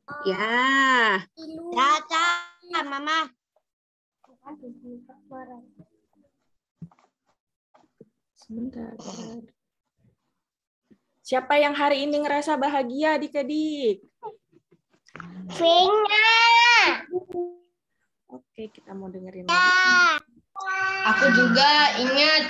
Ya. Caca, Mama. Sebentar. Siapa yang hari ini ngerasa bahagia adik-adik? Vina. Oke, kita mau dengerin lagi. Aku juga ingat.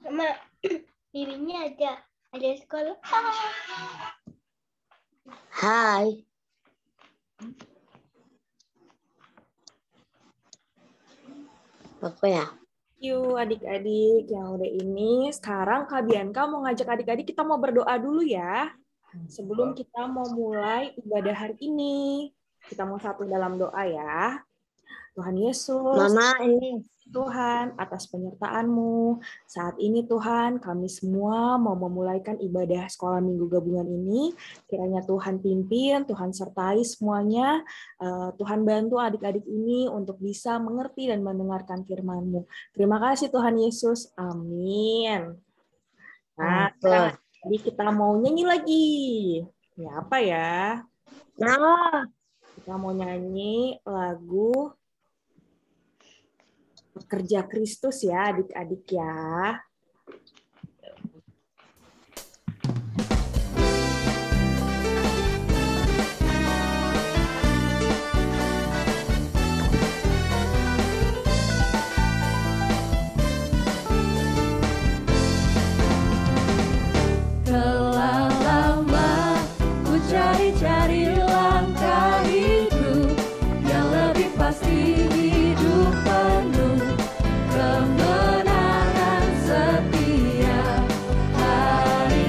Mama, dirinya ada sekolah. Hai. Apa ya? Yuk adik-adik yang udah ini, sekarang Kak Bianca mau ngajak adik-adik kita mau berdoa dulu ya. Sebelum kita mau mulai ibadah hari ini. Kita mau satu dalam doa ya. Tuhan Yesus, Mama ini. Tuhan, atas penyertaan-Mu. Saat ini Tuhan, kami semua mau memulaikan ibadah sekolah minggu gabungan ini. Kiranya Tuhan pimpin, Tuhan sertai semuanya. Tuhan bantu adik-adik ini untuk bisa mengerti dan mendengarkan firman-Mu. Terima kasih Tuhan Yesus. Amin. Nah, sekarang jadi kita mau nyanyi lagi. Ya, apa ya? Nah, Kita mau nyanyi lagu Pekerja Kristus ya, adik-adik ya. Telah lama ku cari-cari langkah hidup yang lebih pasti, hidup penuh kemenangan setia. Hari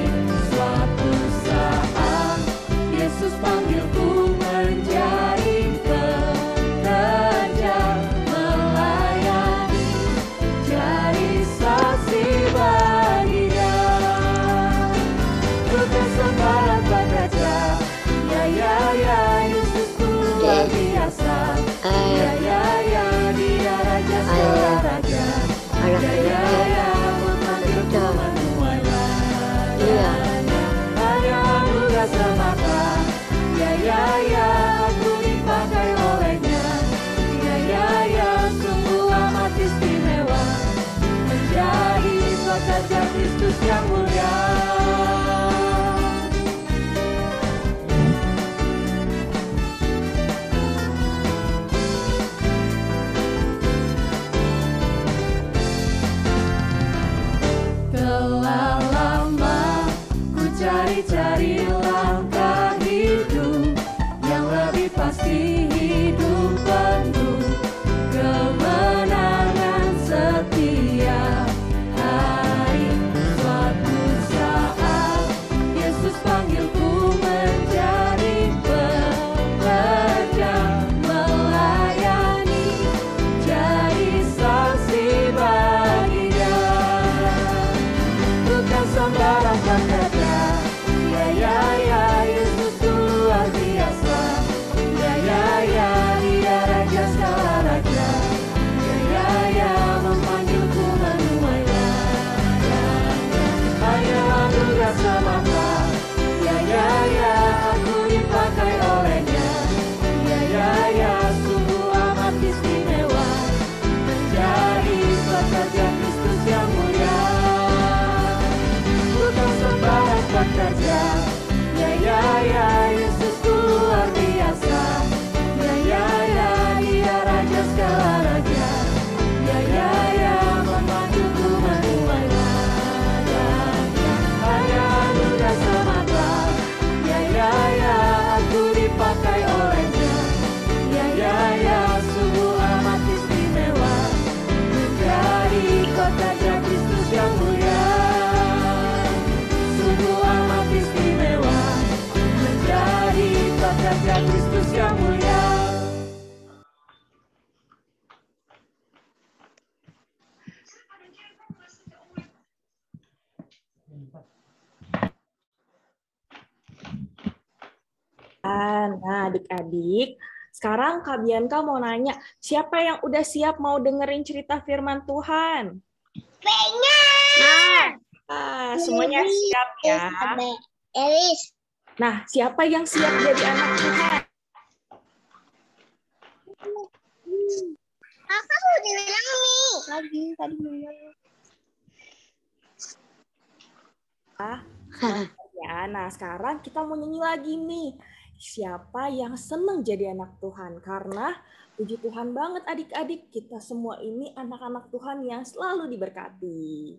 suatu saat Yesus panggilku menjadi pekerja melayani, jadi saksi bagi Dia. Bukan sembarang pekerja, ya Yesusku luar biasa. Ya Dia Raja segala raja. Ya memanggilku menuai ladangnya. Hanya anugerah semata. Ya aku dipakai olehnya. Ya sungguh amat istimewa menjadi pekerja Kristus yang mulia. Telah lama ku cari-cari langkah hidup yang lebih pasti, hidup penuh kemenangan setia. Hari suatu saat Yesus panggilku menjadi pekerja melayani, jadi saksi bagi Dia. Bukan sembarang pekerja, ya Yesusku luar biasa. Ya Dia Raja segala raja. Ya memanggilku menuai ladangnya. Hanya anugerah semata. Ya aku dipakai olehnya. Ya sungguh amat istimewa menjadi pekerja Kristus yang mulia. Bukan sembarang pekerja, ya Yesusku luar biasa. Ya Dia Raja segala raja. Ya memanggilku menuai ladangnya. Hanya anugerah semata. Ya aku dipakai olehnya. Ya sungguh amat istimewa menjadi pekerja Kristus yang mulia. Sungguh amat istimewa menjadi pekerja Kristus yang mulia. Nah, adik-adik, sekarang Kak Bianca mau nanya, siapa yang udah siap mau dengerin cerita firman Tuhan? Semuanya siap ya. Elis. Nah, siapa yang siap jadi anak Tuhan? Kakak udah bilang nih. Tadi bilang. Ya, nah sekarang kita mau nyanyi lagi nih. Siapa yang senang jadi anak Tuhan? Karena puji Tuhan banget adik-adik, kita semua ini anak-anak Tuhan yang selalu diberkati.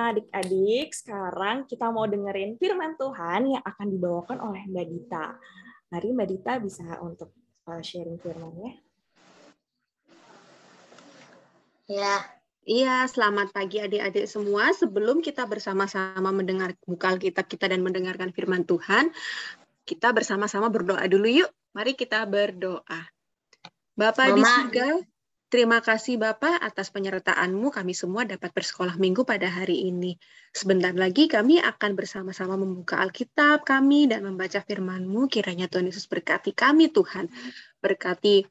Nah, adik-adik, sekarang kita mau dengerin firman Tuhan yang akan dibawakan oleh Mbak Dita. Mari Mbak Dita bisa untuk sharing firman-nya. Ya, iya, selamat pagi adik-adik semua. Sebelum kita bersama-sama buka Alkitab kita dan mendengarkan firman Tuhan, kita bersama-sama berdoa dulu yuk. Mari kita berdoa. Bapa di surga, terima kasih Bapak atas penyertaan-Mu kami semua dapat bersekolah minggu pada hari ini. Sebentar lagi kami akan bersama-sama membuka Alkitab kami dan membaca firman-Mu. Kiranya Tuhan Yesus berkati kami Tuhan. Berkati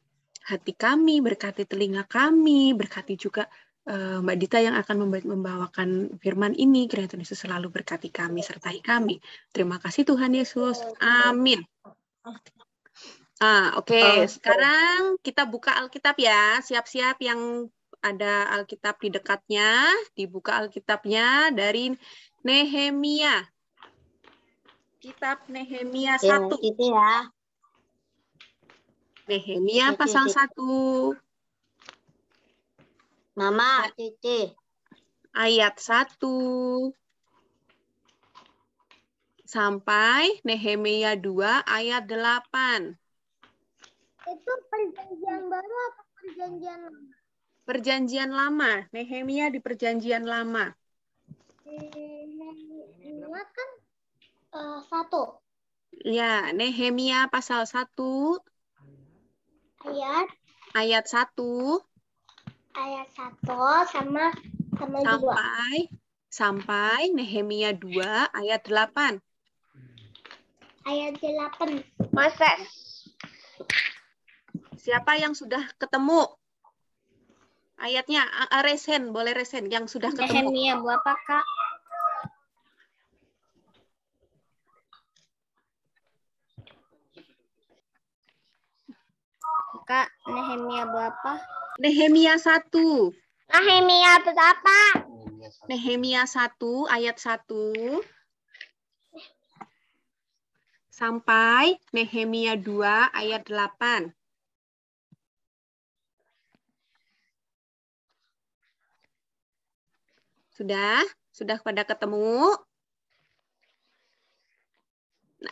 hati kami, berkati telinga kami, berkati juga Mbak Dita yang akan membawakan firman ini. Kiranya Tuhan Yesus selalu berkati kami, sertai kami. Terima kasih Tuhan Yesus. Amin. Oke. Sekarang kita buka Alkitab ya. Siap-siap yang ada Alkitab di dekatnya. Dibuka Alkitabnya dari Nehemia. Kitab Nehemia 1. Gitu ya. Nehemia pasal 1. Mama, Cici. Ayat 1 sampai Nehemia 2 ayat 8. Itu perjanjian baru apa perjanjian lama? Perjanjian lama. Nehemia di perjanjian lama. Nehemia kan 1 Ya, Nehemia pasal 1 ayat 1 ayat 1 sama 2. sampai Nehemia 2 ayat 8. Ayat 8. Moses. Siapa yang sudah ketemu? Ayatnya resen, boleh resen yang sudah ketemu. Nehemia berapa, Kak? Kak, Nehemia berapa? Nehemia 1. Nehemia berapa? Nehemia 1 ayat 1 sampai Nehemia 2 ayat 8. Sudah pada ketemu?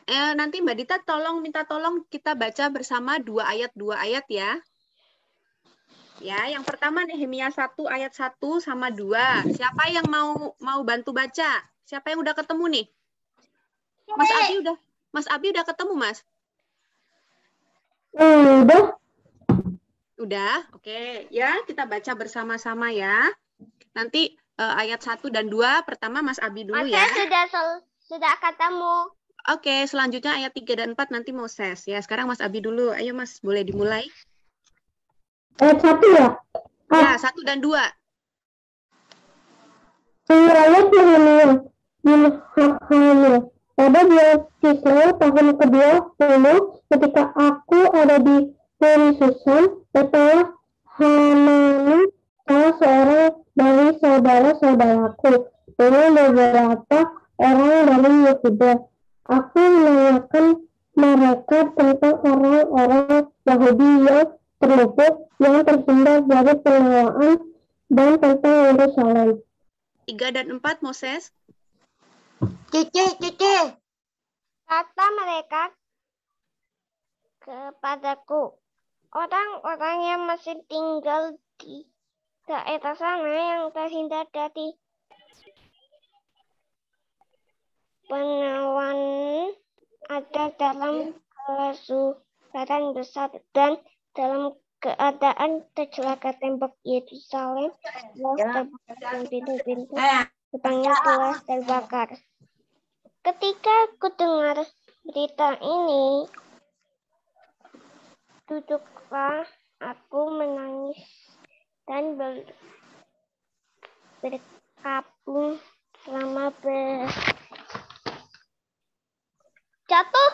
Nanti Mbak Dita minta tolong kita baca bersama 2 ayat ya. Ya, yang pertama Nehemia 1 ayat 1 sama 2. Siapa yang mau bantu baca? Siapa yang udah ketemu nih? Mas Abi udah ketemu, Mas? Udah, oke. Ya, kita baca bersama-sama ya. Nanti ayat 1 dan 2 pertama Mas Abi dulu ya. Sudah ketemu. Oke, selanjutnya ayat 3 dan 4 nanti Moses. Ya, sekarang Mas Abi dulu. Ayo Mas, boleh dimulai. Ayat 1 ya? Ya, 1 dan 2. Ayat Nehemia bin Hakhanil. Pada bulan Kislew tahun ke-20, ketika aku ada di Susan, datanglah Hanani, salah seorang dari saudara-saudaraku, dengan beberapa orang dari Yehuda. Aku menanyakan mereka tentang orang-orang Yahudi yang terluput, yang terhindar dari penawaan, dan tentang Yerusalem. 3 dan 4, Moses. Cici. Kata mereka kepadaku, orang-orang yang masih tinggal di daerah sana yang terhindar dari penawaan ada dalam kesusahan besar dan dalam keadaan tercelaka tembok Yerusalem telah terbakar dan pintu-pintu depannya telah terbakar. Ketika ku dengar berita ini, duduklah aku menangis dan berkabung selama jatuh.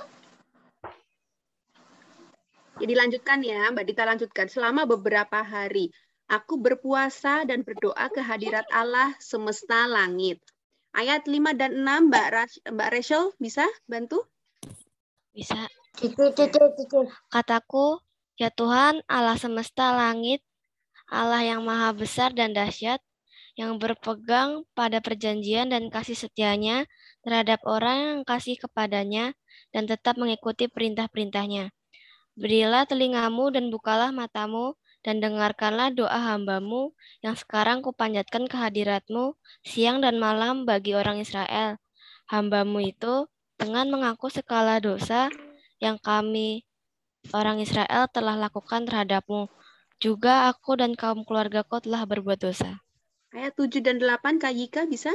Jadi lanjutkan ya, Mbak Dita lanjutkan. Selama beberapa hari, aku berpuasa dan berdoa ke hadirat Allah semesta langit. Ayat 5 dan 6, Mbak Rachel, bisa bantu? Bisa. Cici. Kataku, ya Tuhan, Allah semesta langit, Allah yang maha besar dan dahsyat, yang berpegang pada perjanjian dan kasih setianya terhadap orang yang kasih kepadanya dan tetap mengikuti perintah-perintahnya. Berilah telingamu dan bukalah matamu dan dengarkanlah doa hambamu yang sekarang kupanjatkan ke hadiratmu siang dan malam bagi orang Israel. Hambamu itu dengan mengaku segala dosa yang kami orang Israel telah lakukan terhadapmu. Juga aku dan kaum keluargaku telah berbuat dosa. Ayat 7 dan 8, Kak Yika bisa?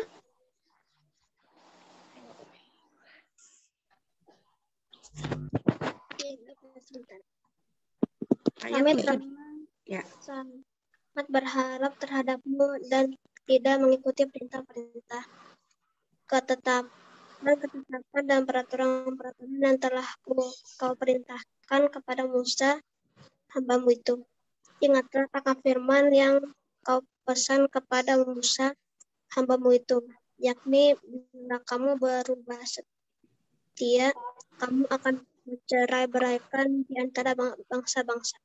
Ayat Kami 7. Ya. sangat berharap terhadapmu dan tidak mengikuti perintah-perintah, ketetapan dan peraturan-peraturan yang telah kau perintahkan kepada Musa, hambamu itu. Ingatlah akan firman yang kau pesan kepada Musa, hambamu itu, yakni bila kamu berubah setia, kamu akan mencerai-beraikan di antara bangsa-bangsa.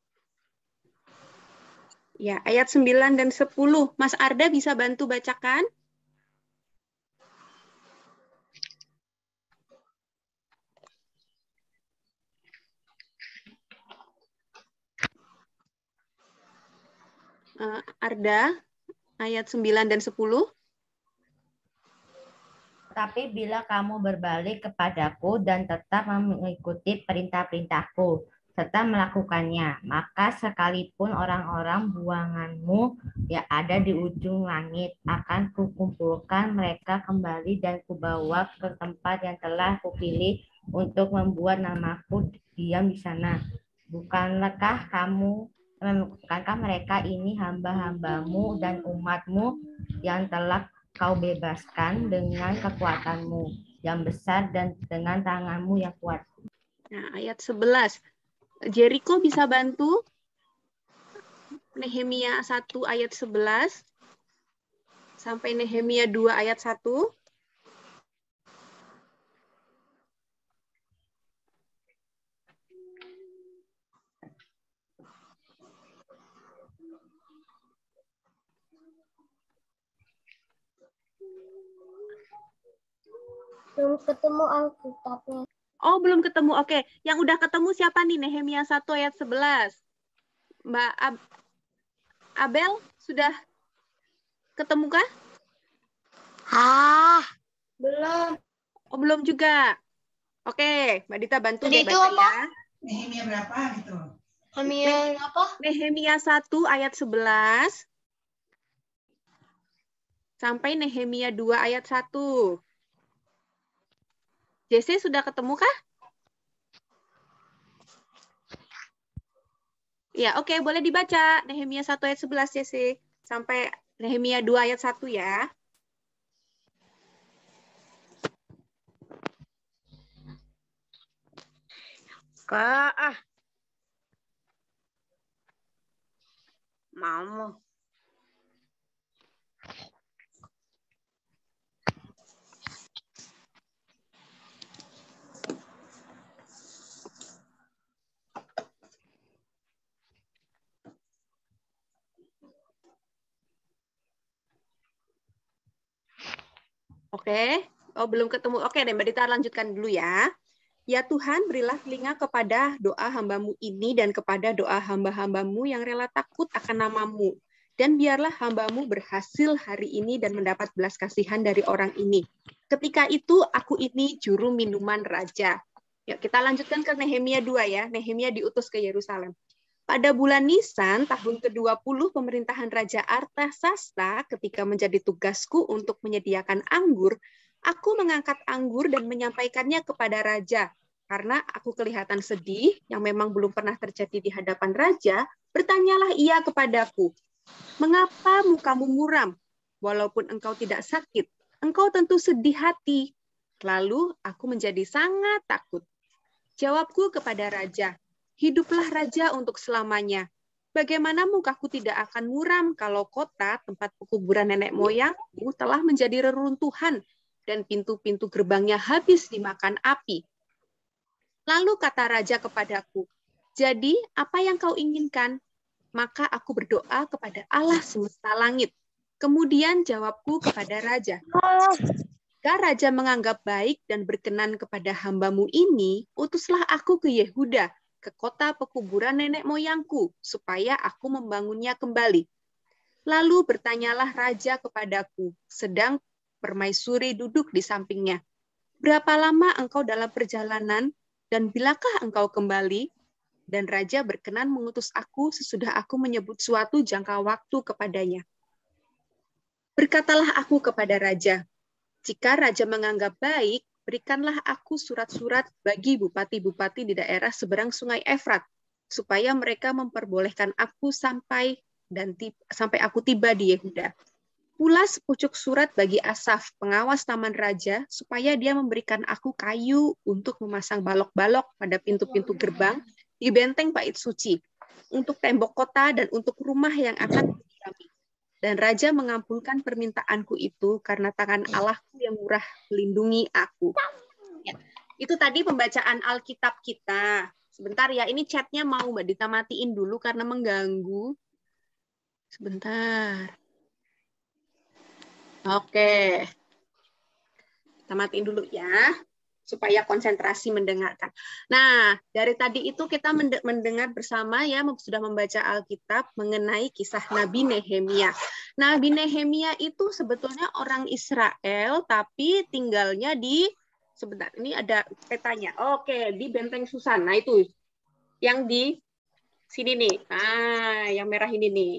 Ya, ayat 9 dan 10. Mas Arda bisa bantu bacakan? Arda, ayat 9 dan 10. Tapi bila kamu berbalik kepadaku dan tetap mengikuti perintah-perintahku, serta melakukannya, maka sekalipun orang-orang buanganmu yang ada di ujung langit akan kukumpulkan mereka kembali dan kubawa ke tempat yang telah kupilih untuk membuat namaku diam di sana. Bukankah mereka ini hamba-hambamu dan umatmu yang telah kau bebaskan dengan kekuatanmu yang besar dan dengan tanganmu yang kuat. Nah, ayat 11. Jericho bisa bantu? Nehemia 1 ayat 11 sampai Nehemia 2 ayat 1. Belum ketemu Alkitabnya. Oh, belum ketemu. Oke, yang udah ketemu siapa nih? Nehemia 1 ayat 11. Mbak Abel, sudah ketemu kah? Belum. Oh, belum juga. Oke, Mbak Dita bantu Jadi deh itu baca apa? ya. Nehemia berapa gitu? Nehemia apa? Nehemia 1 ayat 11 sampai Nehemia 2 ayat 1. JC sudah ketemu kah? Ya, oke, boleh dibaca. Nehemia 1 ayat 11 JC sampai Nehemia 2 ayat 1 ya. Kak, mau. Oke. Oh, belum ketemu. Oke deh, Mbak Dita lanjutkan dulu ya. Ya Tuhan, berilah telinga kepada doa hamba-Mu ini dan kepada doa hamba-hamba-Mu yang rela takut akan nama-Mu. Dan biarlah hamba-Mu berhasil hari ini dan mendapat belas kasihan dari orang ini. Ketika itu, aku ini juru minuman raja. Ya, kita lanjutkan ke Nehemia 2 ya. Nehemia diutus ke Yerusalem. Pada bulan Nisan, tahun ke-20 pemerintahan Raja Artasasta, ketika menjadi tugasku untuk menyediakan anggur, aku mengangkat anggur dan menyampaikannya kepada raja. Karena aku kelihatan sedih, yang memang belum pernah terjadi di hadapan raja, bertanyalah ia kepadaku, mengapa mukamu muram? Walaupun engkau tidak sakit, engkau tentu sedih hati. Lalu aku menjadi sangat takut. Jawabku kepada raja, hiduplah raja untuk selamanya. Bagaimana mukaku tidak akan muram kalau kota tempat pekuburan nenek moyangku telah menjadi reruntuhan dan pintu-pintu gerbangnya habis dimakan api. Lalu kata raja kepadaku, jadi apa yang kau inginkan? Maka aku berdoa kepada Allah semesta langit. Kemudian jawabku kepada raja, jika raja menganggap baik dan berkenan kepada hambamu ini, utuslah aku ke Yehuda, ke kota pekuburan nenek moyangku, supaya aku membangunnya kembali. Lalu bertanyalah raja kepadaku, sedang permaisuri duduk di sampingnya. Berapa lama engkau dalam perjalanan, dan bilakah engkau kembali? Dan raja berkenan mengutus aku sesudah aku menyebut suatu jangka waktu kepadanya. Berkatalah aku kepada raja, jika raja menganggap baik, berikanlah aku surat-surat bagi bupati-bupati di daerah seberang sungai Efrat, supaya mereka memperbolehkan aku sampai aku tiba di Yehuda. Pula sepucuk surat bagi Asaf, pengawas taman raja, supaya dia memberikan aku kayu untuk memasang balok-balok pada pintu-pintu gerbang di benteng bait suci, untuk tembok kota dan untuk rumah yang akan kami. Dan raja mengabulkan permintaanku itu karena tangan Allahku yang murah melindungi aku. Ya, itu tadi pembacaan Alkitab kita. Sebentar ya, ini chatnya mau Mbak Dita matiin dulu karena mengganggu. Sebentar. Oke. Kita matiin dulu ya, supaya konsentrasi mendengarkan. Nah, dari tadi itu kita mendengar bersama ya, sudah membaca Alkitab mengenai kisah Nabi Nehemia. Nabi Nehemia itu sebetulnya orang Israel, tapi tinggalnya di, sebentar, ini ada petanya. Oke, di Benteng Susan. Nah, itu yang di sini nih. Nah, yang merah ini nih.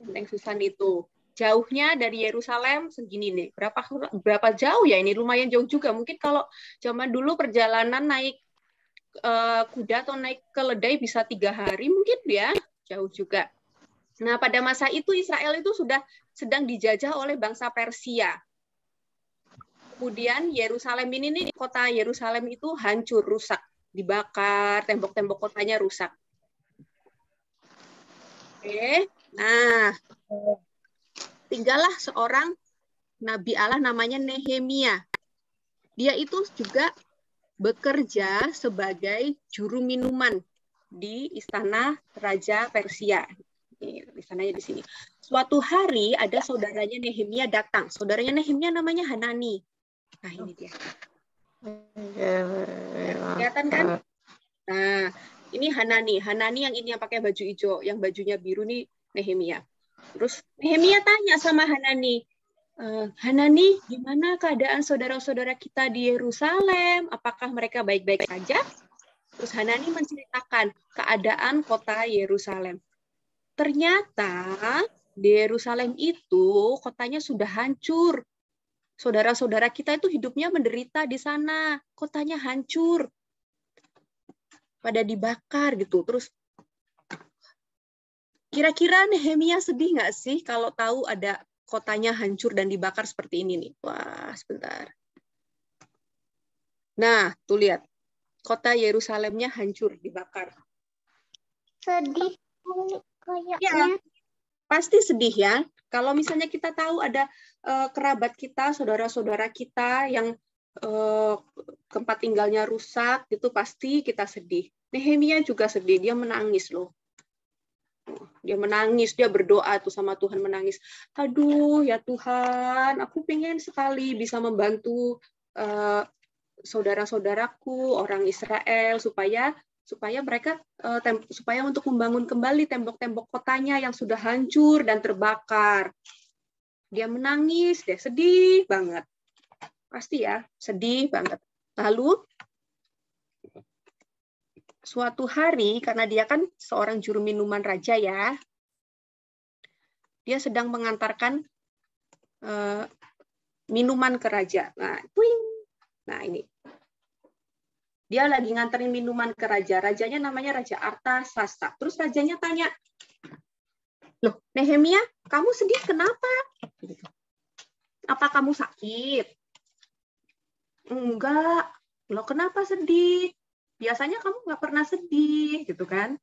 Benteng Susan itu. Jauhnya dari Yerusalem segini nih. Berapa jauh ya ini? Lumayan jauh juga. Mungkin kalau zaman dulu perjalanan naik kuda atau naik keledai bisa 3 hari mungkin ya. Jauh juga. Nah, pada masa itu Israel itu sudah sedang dijajah oleh bangsa Persia. Kemudian Yerusalem ini nih, kota Yerusalem itu hancur, rusak, dibakar, tembok-tembok kotanya rusak. Oke. Nah, tinggallah seorang Nabi Allah namanya Nehemia. Dia itu juga bekerja sebagai juru minuman di istana Raja Persia. Istananya di sini. Suatu hari ada saudaranya Nehemia datang. Saudaranya Nehemia namanya Hanani. Nah, ini dia. Kelihatan kan? Nah, ini Hanani. Hanani yang ini yang pakai baju hijau, yang bajunya biru nih Nehemia. Terus Nehemia tanya sama Hanani, Hanani, gimana keadaan saudara-saudara kita di Yerusalem? Apakah mereka baik-baik saja? Terus Hanani menceritakan keadaan kota Yerusalem. Ternyata di Yerusalem itu kotanya sudah hancur. Saudara-saudara kita itu hidupnya menderita di sana. Kotanya hancur. Pada dibakar gitu. Terus kira-kira Nehemia sedih nggak sih kalau tahu ada kotanya hancur dan dibakar seperti ini nih? Wah, sebentar. Nah, tuh lihat. Kota Yerusalemnya hancur, dibakar. Sedih kayaknya. Ya, pasti sedih ya. Kalau misalnya kita tahu ada kerabat kita, saudara-saudara kita yang tempat tinggalnya rusak, itu pasti kita sedih. Nehemia juga sedih, dia menangis loh. Dia menangis, dia berdoa tuh sama Tuhan menangis. Aduh ya Tuhan, aku pengen sekali bisa membantu saudara-saudaraku orang Israel supaya mereka supaya untuk membangun kembali tembok-tembok kotanya yang sudah hancur dan terbakar. Dia menangis, dia sedih banget. Pasti ya, sedih banget. Lalu suatu hari, karena dia kan seorang juru minuman raja ya, dia sedang mengantarkan minuman ke raja. Nah, ini. Dia lagi nganterin minuman ke raja. Rajanya namanya Raja Artasasta. Terus rajanya tanya, loh Nehemia, kamu sedih kenapa? Apa kamu sakit? Enggak. Loh kenapa sedih? Biasanya kamu nggak pernah sedih, gitu kan?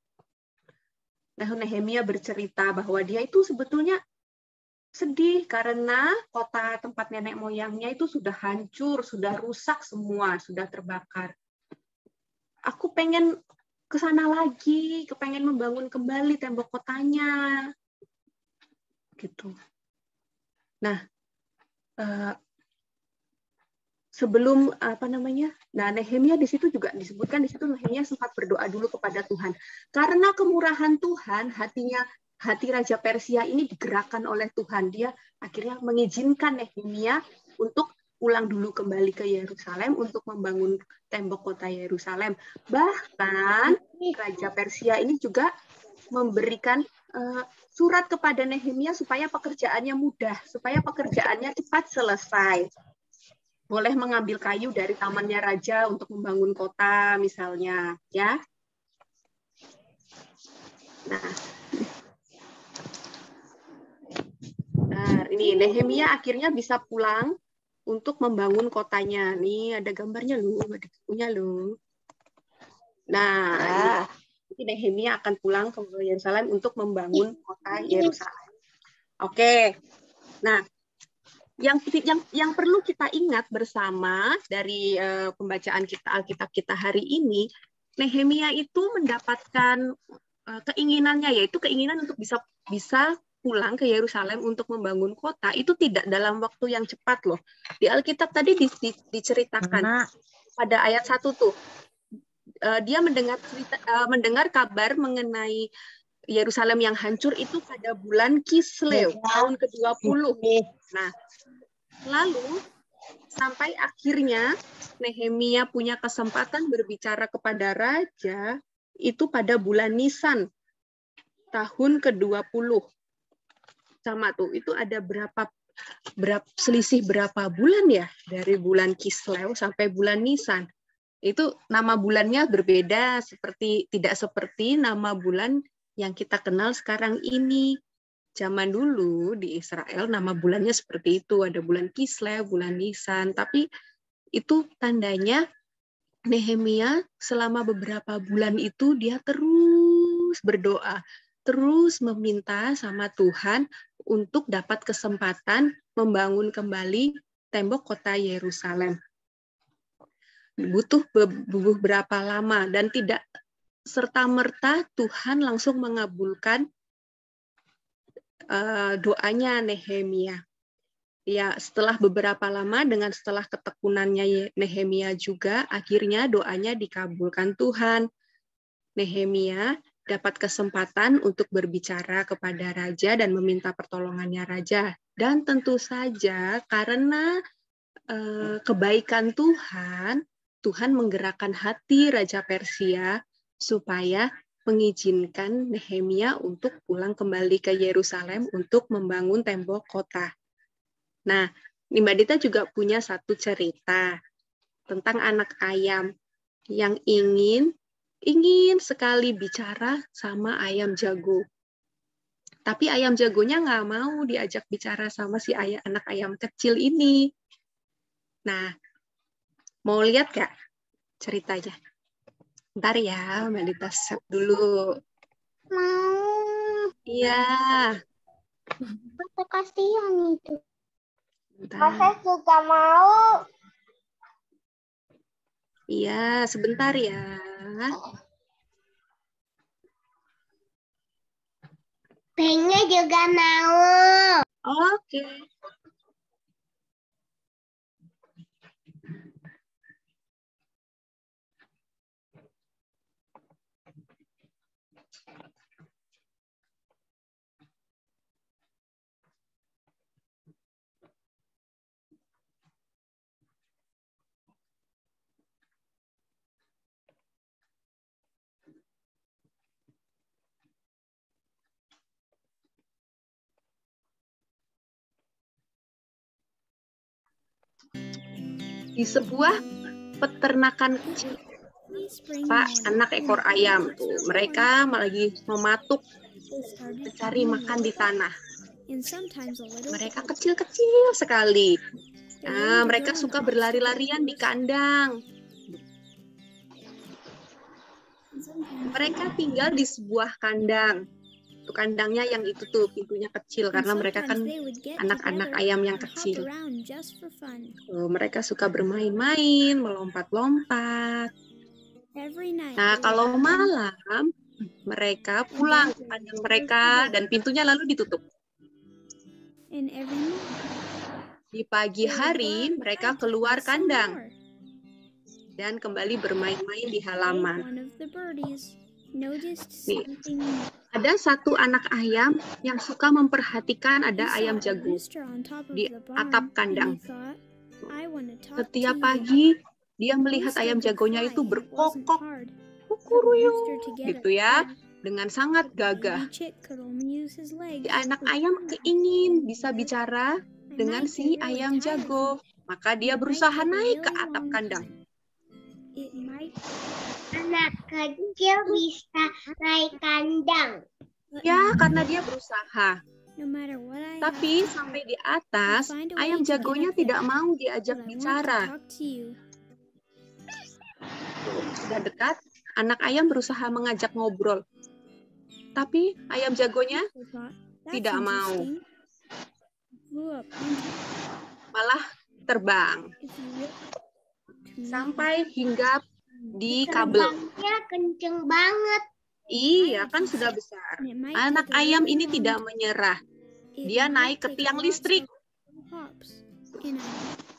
Nah, Nehemia bercerita bahwa dia itu sebetulnya sedih karena kota tempat nenek moyangnya itu sudah hancur, sudah rusak semua, sudah terbakar. Aku pengen ke sana lagi, kepengen membangun kembali tembok kotanya. gitu. Nah, sebelum nah Nehemia di situ juga disebutkan, di situ Nehemia sempat berdoa dulu kepada Tuhan. Karena kemurahan Tuhan, hati Raja Persia ini digerakkan oleh Tuhan. Dia akhirnya mengizinkan Nehemia untuk pulang dulu kembali ke Yerusalem untuk membangun tembok kota Yerusalem. Bahkan Raja Persia ini juga memberikan surat kepada Nehemia supaya pekerjaannya mudah, supaya pekerjaannya cepat selesai. Boleh mengambil kayu dari tamannya raja untuk membangun kota misalnya, ya. Nah, ini Nehemia akhirnya bisa pulang untuk membangun kotanya. Nih ada gambarnya loh, ada bukunya loh. Nah, ini Nehemia akan pulang ke Yerusalem untuk membangun kota Yerusalem. Oke. Nah, yang perlu kita ingat bersama dari pembacaan kita Alkitab kita hari ini, Nehemia itu mendapatkan keinginannya, yaitu keinginan untuk bisa pulang ke Yerusalem untuk membangun kota, itu tidak dalam waktu yang cepat loh. Di Alkitab tadi diceritakan pada ayat 1 tuh, dia mendengar kabar mengenai Yerusalem yang hancur itu pada bulan Kislev tahun ke-20. Nah, lalu sampai akhirnya Nehemia punya kesempatan berbicara kepada raja itu pada bulan Nisan tahun ke-20. Sama tuh, itu ada selisih berapa bulan ya dari bulan Kislev sampai bulan Nisan. Itu nama bulannya berbeda, tidak seperti nama bulan yang kita kenal sekarang ini. Zaman dulu di Israel nama bulannya seperti itu, ada bulan Kislev, bulan Nisan, tapi itu tandanya Nehemia selama beberapa bulan itu dia terus berdoa, terus meminta sama Tuhan untuk dapat kesempatan membangun kembali tembok kota Yerusalem. Butuh beberapa lama dan tidak serta-merta Tuhan langsung mengabulkan doanya Nehemia. Ya, setelah beberapa lama dengan setelah ketekunannya Nehemia juga, akhirnya doanya dikabulkan Tuhan. Nehemia dapat kesempatan untuk berbicara kepada raja dan meminta pertolongannya raja. Dan tentu saja karena kebaikan Tuhan, Tuhan menggerakkan hati Raja Persia supaya mengizinkan Nehemia untuk pulang kembali ke Yerusalem untuk membangun tembok kota. Nah, Mbak Dita juga punya satu cerita tentang anak ayam yang ingin sekali bicara sama ayam jago. Tapi ayam jagonya nggak mau diajak bicara sama si anak ayam kecil ini. Nah, mau lihat nggak ceritanya? Ntar ya, Mbak Dita set dulu. Mau. Iya. Masa kasihan itu. Bentar. Saya juga mau. Iya, sebentar ya. Pengen juga mau. Oke. Di sebuah peternakan kecil, anak ekor ayam tuh, mereka lagi mematuk mencari makan di tanah. Mereka kecil-kecil sekali. Nah, mereka suka berlari-larian di kandang. Mereka tinggal di sebuah kandang. Kandangnya yang itu tuh pintunya kecil karena mereka kan anak-anak ayam yang kecil. Mereka suka bermain-main, melompat-lompat. Nah, kalau malam mereka pulang ke kandang mereka dan pintunya lalu ditutup. Di pagi hari mereka keluar kandang dan kembali bermain-main di halaman. Nih, ada satu anak ayam yang suka memperhatikan ada ayam jago di atap kandang. Setiap pagi dia melihat ayam jagonya itu berkokok, kukuruyuk, gitu ya, dengan sangat gagah. Si anak ayam keingin bisa bicara dengan si ayam jago, maka dia berusaha naik ke atap kandang. Anak kecil bisa naik kandang. Ya, karena dia berusaha. Tapi sampai di atas, ayam jagonya tidak mau diajak bicara. Sudah dekat, anak ayam berusaha mengajak ngobrol. Tapi ayam jagonya tidak mau. Malah terbang. Sampai hinggap di kabel. Terbangnya kenceng banget. Iya, kan sudah besar. Anak ayam ini tidak menyerah. Dia naik ke tiang listrik.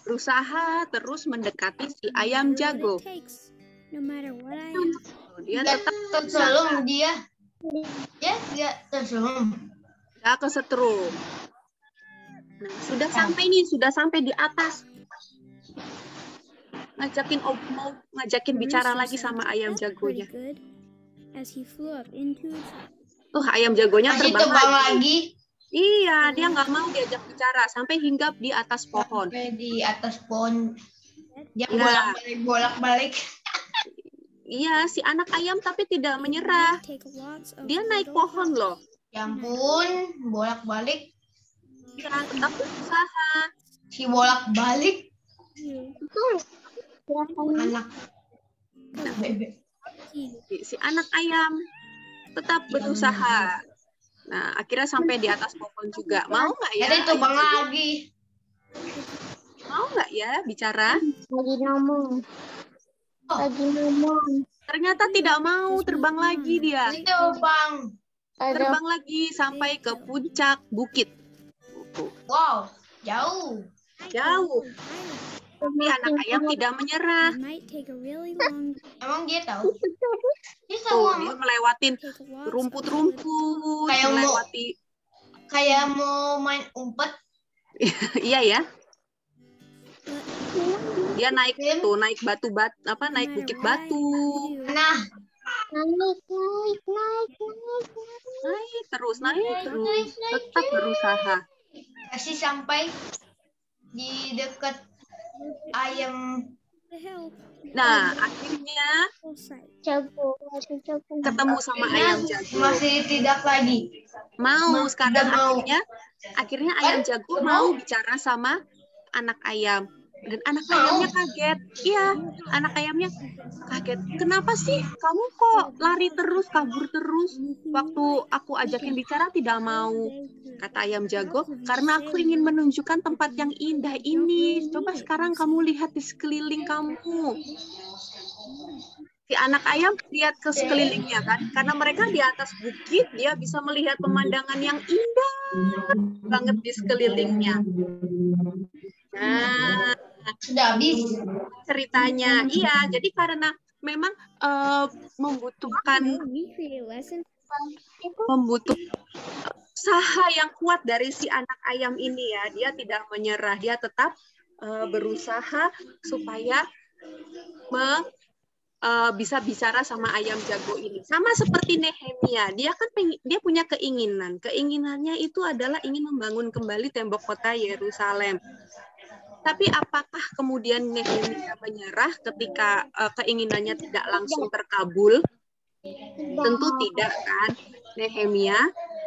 Berusaha terus mendekati si ayam jago. Dia tetap terselum dia. Dia terselum. Dia kesetrum. Nah, sudah sampai di atas. Mau ngajakin bicara lagi sama ayam jagonya. Ayam jagonya terbang lagi. Iya, dia nggak mau diajak bicara sampai hinggap di atas pohon. Sampai di atas pohon. Dia Ya. bolak-balik. Iya, si anak ayam tapi tidak menyerah. Dia naik pohon loh. Ya ampun, bolak-balik. Ya, tetap berusaha. Si bolak-balik. Anak bebek. Si anak ayam tetap berusaha. Nah, akhirnya sampai di atas pohon juga. Mau nggak ya? Jadi terbang lagi. Mau nggak ya bicara? Lagi ngomong. Ternyata tidak mau, terbang lagi dia. Terbang. Terbang lagi sampai ke puncak bukit. Wow, jauh. Jauh. Tapi anak ayam tidak menyerah. Emang dia tahu? Dia tahu. Dia melewatin rumput-rumput, Kayak mau main umpet. Iya ya. Dia naik naik bukit batu. Nah, naik terus, tetap berusaha. kasih sampai di dekat ayam. Nah, akhirnya ketemu sama ayam jago. Masih tidak lagi. Sekarang akhirnya ayam jago mau bicara sama anak ayam. Dan anak ayamnya kaget. Iya, anak ayamnya kaget. Kenapa sih kamu kok lari terus, kabur terus? Waktu aku ajakin bicara tidak mau. Kata ayam jago, karena aku ingin menunjukkan tempat yang indah ini. Coba sekarang kamu lihat di sekeliling kamu. Si anak ayam lihat ke sekelilingnya kan, karena mereka di atas bukit, dia bisa melihat pemandangan yang indah banget di sekelilingnya. Nah, sudah habis ceritanya. Iya, jadi karena memang membutuhkan usaha yang kuat dari si anak ayam ini ya. Dia tidak menyerah, dia tetap berusaha supaya bisa bicara sama ayam jago ini. Sama seperti Nehemia, dia punya keinginan. Keinginannya itu adalah ingin membangun kembali tembok kota Yerusalem. Tapi apakah kemudian Nehemia menyerah ketika keinginannya tidak langsung terkabul? Tentu tidak kan. Nehemia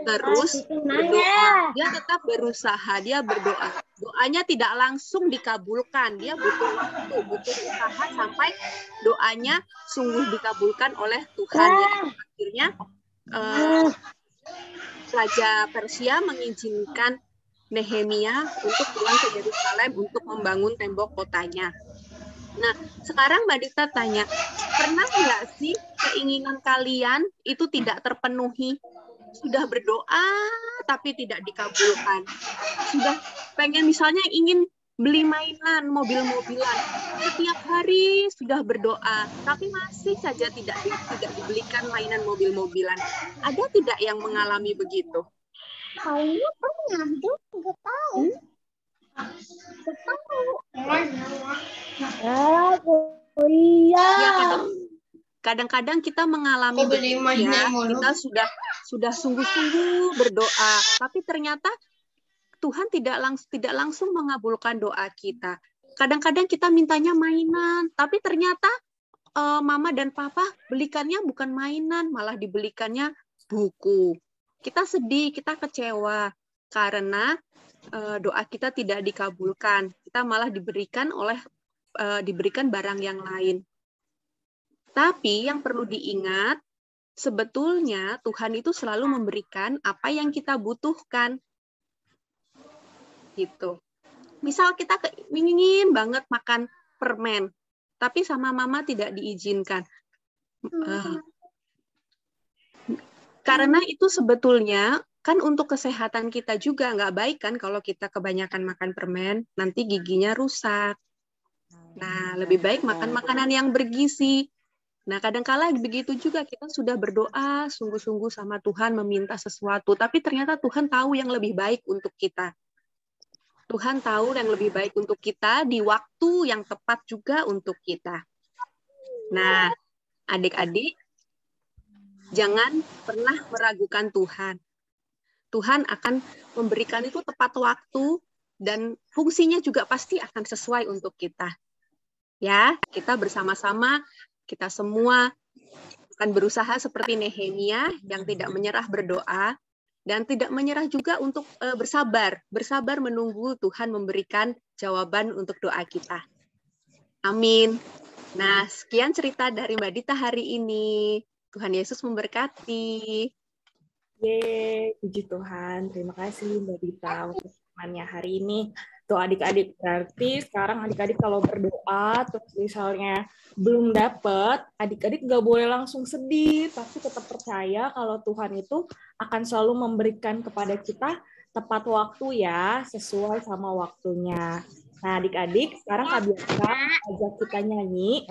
terus berdoa. Dia tetap berusaha, dia berdoa. Doanya tidak langsung dikabulkan. Dia butuh usaha sampai doanya sungguh dikabulkan oleh Tuhan. Akhirnya Raja Persia mengizinkan Nehemia untuk pulang ke Yerusalem untuk membangun tembok kotanya. Nah, sekarang Mbak Dita tanya, pernah nggak sih keinginan kalian itu tidak terpenuhi? Sudah berdoa, tapi tidak dikabulkan. Sudah pengen misalnya ingin beli mainan, mobil-mobilan, setiap hari sudah berdoa, tapi masih saja tidak dibelikan mainan mobil-mobilan. Ada tidak yang mengalami begitu? Kayaknya pernah tuh, nggak tahu. Nggak tahu. Ya, kadang-kadang kita mengalami begitu ya. Kita sudah sungguh-sungguh berdoa, tapi ternyata Tuhan tidak langsung mengabulkan doa kita. Kadang-kadang kita mintanya mainan, tapi ternyata mama dan papa belikannya bukan mainan, malah dibelikannya buku. Kita sedih, kita kecewa karena doa kita tidak dikabulkan. Kita malah diberikan barang yang lain. Tapi yang perlu diingat, sebetulnya Tuhan itu selalu memberikan apa yang kita butuhkan. Gitu. Misal kita ingin banget makan permen, tapi sama mama tidak diizinkan. Karena itu sebetulnya kan untuk kesehatan kita juga nggak baik kan kalau kita kebanyakan makan permen, nanti giginya rusak. Nah, lebih baik makan makanan yang bergizi. Nah, kadang-kala begitu juga kita sudah berdoa sungguh-sungguh sama Tuhan meminta sesuatu, tapi ternyata Tuhan tahu yang lebih baik untuk kita. Tuhan tahu yang lebih baik untuk kita di waktu yang tepat juga untuk kita. Nah, adik-adik, jangan pernah meragukan Tuhan. Tuhan akan memberikan itu tepat waktu dan fungsinya juga pasti akan sesuai untuk kita. Ya, kita bersama-sama, kita semua akan berusaha seperti Nehemia yang tidak menyerah berdoa dan tidak menyerah juga untuk bersabar menunggu Tuhan memberikan jawaban untuk doa kita. Amin. Nah, sekian cerita dari Mbak Dita hari ini. Tuhan Yesus memberkati. Yeay, puji Tuhan. Terima kasih Mbak Dita untuk firman-Nya hari ini. Tuh adik-adik, berarti sekarang adik-adik kalau berdoa, terus misalnya belum dapat, adik-adik nggak boleh langsung sedih, tapi tetap percaya kalau Tuhan itu akan selalu memberikan kepada kita tepat waktu ya, sesuai sama waktunya. Nah adik-adik, sekarang Kak Bianca ajak kita nyanyi.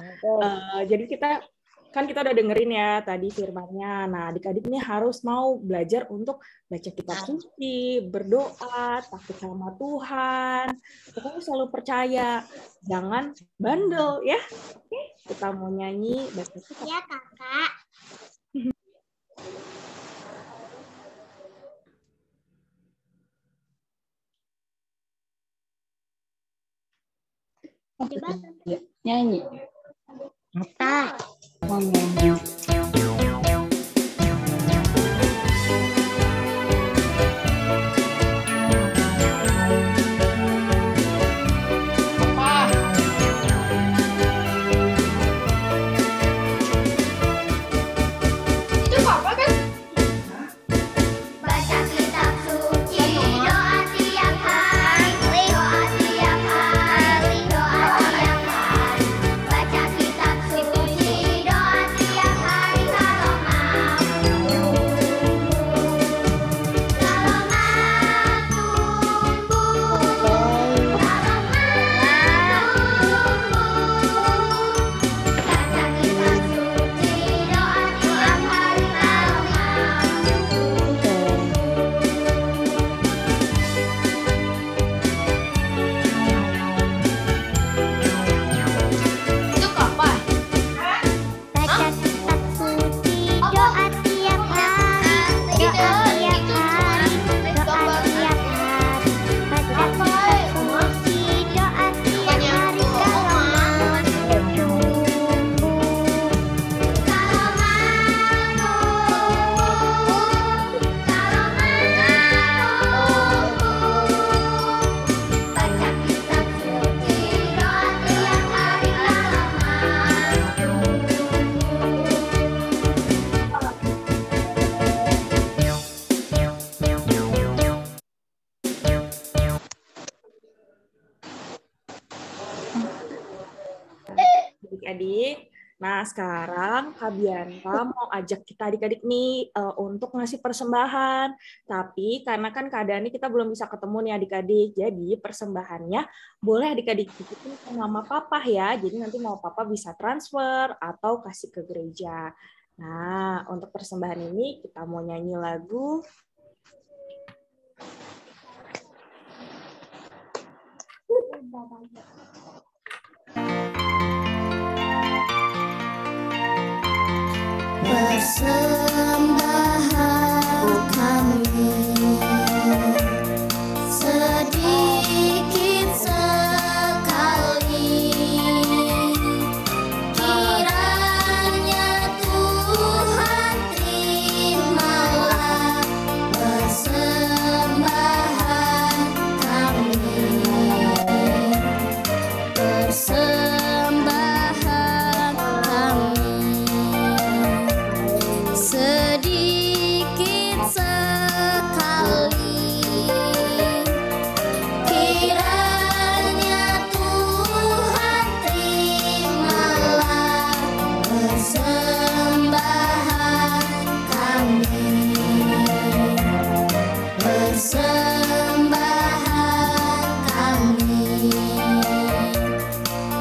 Jadi kita udah dengerin ya tadi firman-Nya. Nah, adik-adik ini harus mau belajar untuk baca kitab suci, berdoa, takut sama Tuhan. Pokoknya selalu percaya. Jangan bandel ya. Oke, kita mau nyanyi baca kitab. Ya, Kakak. Nyanyi. Apa? Adik-adik, Nah, sekarang Kak Bianca mau ajak kita adik-adik nih untuk ngasih persembahan. Tapi karena kan keadaannya kita belum bisa ketemu nih adik-adik, jadi persembahannya boleh adik-adik titipin ke mama papa ya. Jadi nanti mama papa bisa transfer atau kasih ke gereja. Nah, untuk persembahan ini kita mau nyanyi lagu Persembahan kami sedikit sekali, kiranya Tuhan terimalah persembahan kami. Persembahan kami sedikit sekali, kiranya Tuhan terimalah persembahan kami. Persembahan kami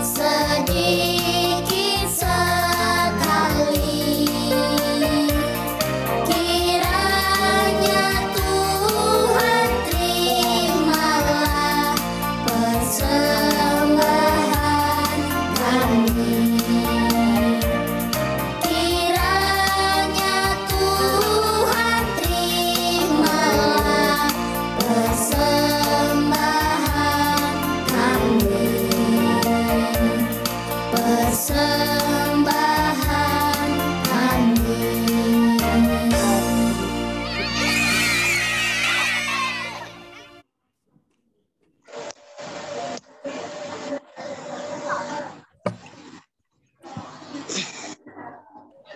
sedikit sekali, kiranya Tuhan terimalah persembahan kami. Kiranya Tuhan terimalah persembahan kami. Persembahan kami.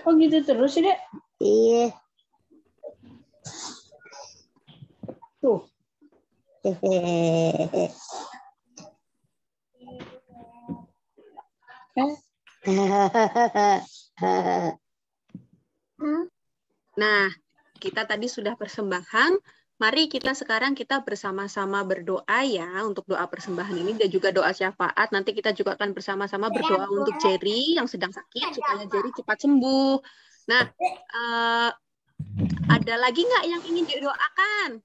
Oh gitu terus sih, Dek? Iya. Tuh. Nah, kita tadi sudah persembahan. Mari sekarang kita bersama-sama berdoa ya untuk doa persembahan ini dan juga doa syafaat. Nanti kita juga akan bersama-sama berdoa untuk Jerry yang sedang sakit supaya Jerry cepat sembuh. Nah, ada lagi nggak yang ingin didoakan?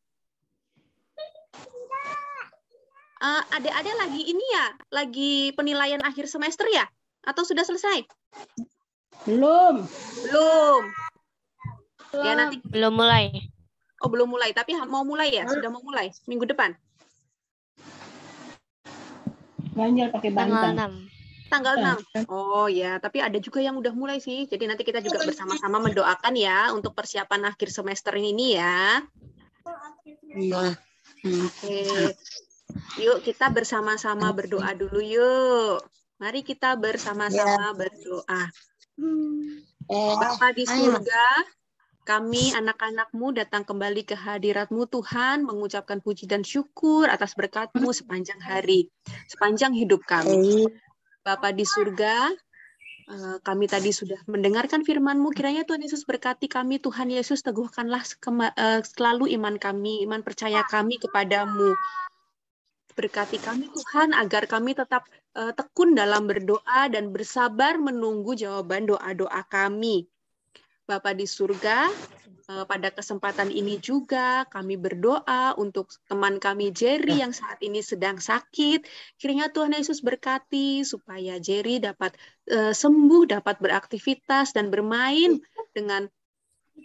Adik-adik lagi ini ya, lagi penilaian akhir semester ya? Atau sudah selesai? Belum. Belum. Ya nanti Belum mulai. Oh, belum mulai, tapi mau mulai ya? Sudah mau mulai minggu depan. Ganjil pakai Tanggal Banten. 6. Tanggal 6. Oh ya, tapi ada juga yang udah mulai sih. Jadi nanti kita juga bersama-sama mendoakan ya untuk persiapan akhir semester ini ya. Iya. Oke. Yuk kita bersama-sama berdoa dulu yuk. Mari kita bersama-sama berdoa. Bapa di surga, kami anak-anak-Mu datang kembali ke hadirat-Mu Tuhan, mengucapkan puji dan syukur atas berkat-Mu sepanjang hari, sepanjang hidup kami. Bapa di surga, kami tadi sudah mendengarkan firman-Mu, kiranya Tuhan Yesus berkati kami, Tuhan Yesus teguhkanlah selalu iman kami, iman percaya kami kepadamu. Berkati kami Tuhan agar kami tetap tekun dalam berdoa dan bersabar menunggu jawaban doa-doa kami. Bapa di surga, pada kesempatan ini juga kami berdoa untuk teman kami Jerry yang saat ini sedang sakit. Kiranya Tuhan Yesus berkati supaya Jerry dapat sembuh, dapat beraktivitas dan bermain dengan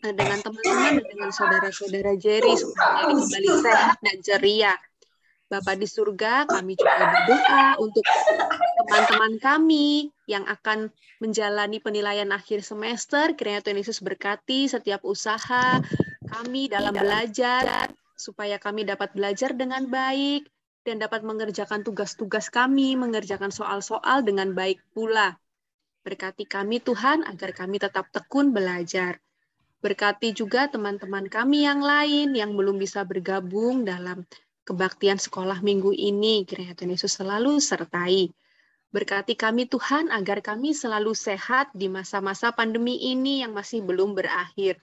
teman-teman dan dengan saudara-saudara Jerry supaya Jerry kembali sehat dan ceria. Bapa di surga, kami juga berdoa untuk teman-teman kami yang akan menjalani penilaian akhir semester. Kiranya Tuhan Yesus berkati setiap usaha kami dalam belajar, supaya kami dapat belajar dengan baik dan dapat mengerjakan tugas-tugas kami, mengerjakan soal-soal dengan baik pula. Berkati kami Tuhan agar kami tetap tekun belajar. Berkati juga teman-teman kami yang lain yang belum bisa bergabung dalam kebaktian sekolah minggu ini. Kiranya Tuhan Yesus selalu sertai. Berkati kami Tuhan agar kami selalu sehat di masa-masa pandemi ini yang masih belum berakhir.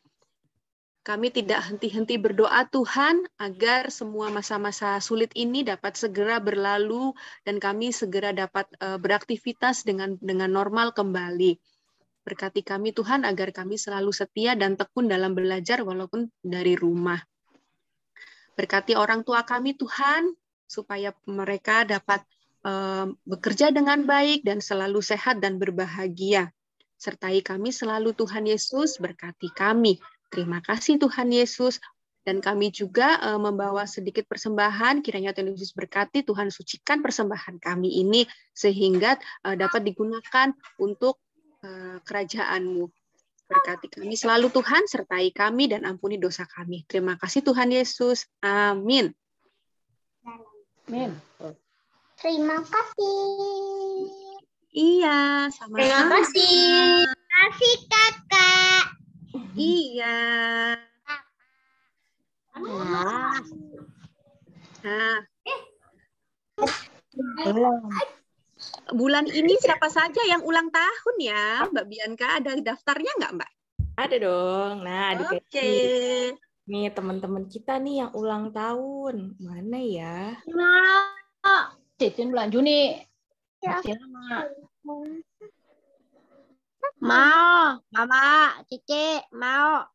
Kami tidak henti-henti berdoa Tuhan agar semua masa-masa sulit ini dapat segera berlalu dan kami segera dapat beraktivitas dengan normal kembali. Berkati kami Tuhan agar kami selalu setia dan tekun dalam belajar walaupun dari rumah. Berkati orang tua kami Tuhan supaya mereka dapat bekerja dengan baik dan selalu sehat dan berbahagia. Sertai kami selalu Tuhan Yesus, berkati kami. Terima kasih Tuhan Yesus. Dan kami juga membawa sedikit persembahan, kiranya Tuhan Yesus berkati, Tuhan sucikan persembahan kami ini, sehingga dapat digunakan untuk kerajaan-Mu. Berkati kami selalu Tuhan, sertai kami dan ampuni dosa kami. Terima kasih Tuhan Yesus. Amin. Amin. Terima kasih. Iya, sama-sama. Terima kasih. Terima kasih kakak. Iya. Nah. Bulan ini siapa saja yang ulang tahun ya, Mbak Bianca? Ada daftarnya nggak, Mbak? Ada dong. Nah, Oke. Nih teman-teman kita nih yang ulang tahun. Mana ya? Titin bulan Juni. Ya. Masih lama. Mau, Mama, Cici, mau.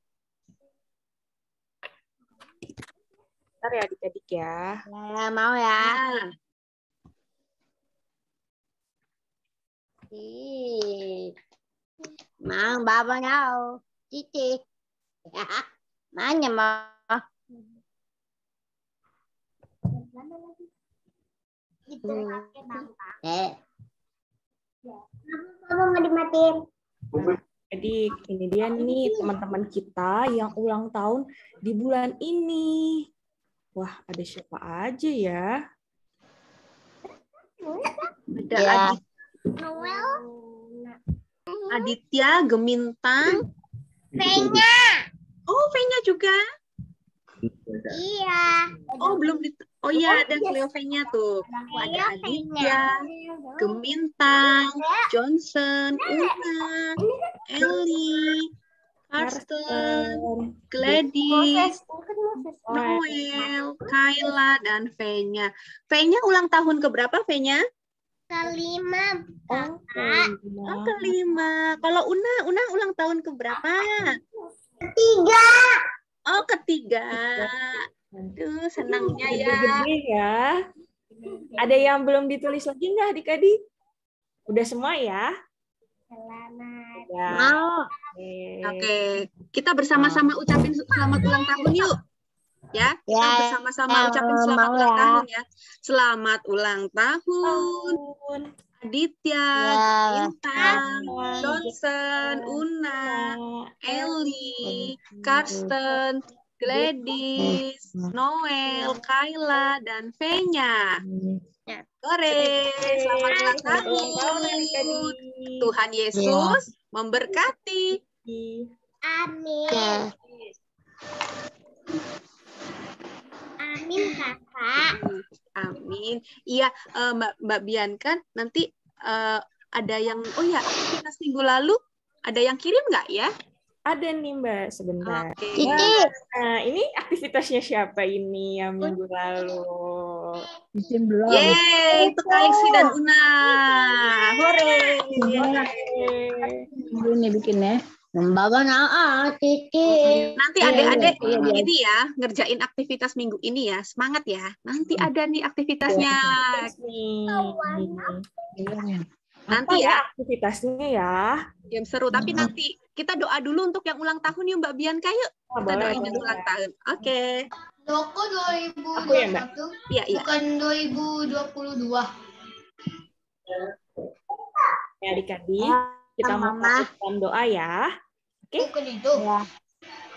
Bentar ya adik-adik ya. Ya, mau ya. Mang, Baba nhau. Cici. Mana mau. Kamu mau dimatiin? Jadi ini dia nih teman-teman kita yang ulang tahun di bulan ini. Wah, ada siapa aja ya? Ada Aditya, Gemintang, Fenya. Oh, Fenya juga. Iya. Oh, belum Oh iya, ada Cleo Fenya tuh. Ada Aditya, Gemintang, Johnson, Una, Ellie, Karsten, Gladys, Noel, Kayla, dan Fenya. Fenya ulang tahun keberapa, Fenya? Kelima. Oh, kelima. Kalau Una ulang tahun keberapa? Ketiga. Oh, ketiga. Aduh, senangnya ya. Gede ya. Ada yang belum ditulis lagi nggak adik-adik? Udah semua ya? Selamat. Ya. Mau. Oke, kita bersama-sama ucapin selamat ulang tahun yuk. Ya, kita bersama-sama ucapin selamat ulang tahun ya. Selamat ulang tahun. Aditya, Bintang, Johnson, Una, Ellie, Karsten, Gladys, Noel, Kayla, dan Fenya. Sore, selamat ulang tahun. Tuhan Yesus memberkati. Amin. Amin, kakak. Amin. Iya, Mbak Bianca, nanti ada yang, aktivitas minggu lalu, ada yang kirim nggak ya? Ada nih Mbak, sebentar. Oke. Nah, ini aktivitasnya siapa ini yang minggu lalu? Bikin belum. Yeay, itu Kaliksi dan Una. Hore. Dulu nih bikinnya. Baba Cici. Nanti adik-adik ini ya, ngerjain aktivitas minggu ini ya. Semangat ya. Nanti ada nih aktivitasnya. Nanti ya aktivitasnya ya. Game seru, tapi nanti kita doa dulu untuk yang ulang tahun yuk Mbak Bianca yuk. Kita doain yang ulang tahun. Oke. Loko 2021. Ya, Mbak? Iya. Bukan 2022. Ya adik-adik, kita mau melakukan doa ya. Oke. Bukan itu.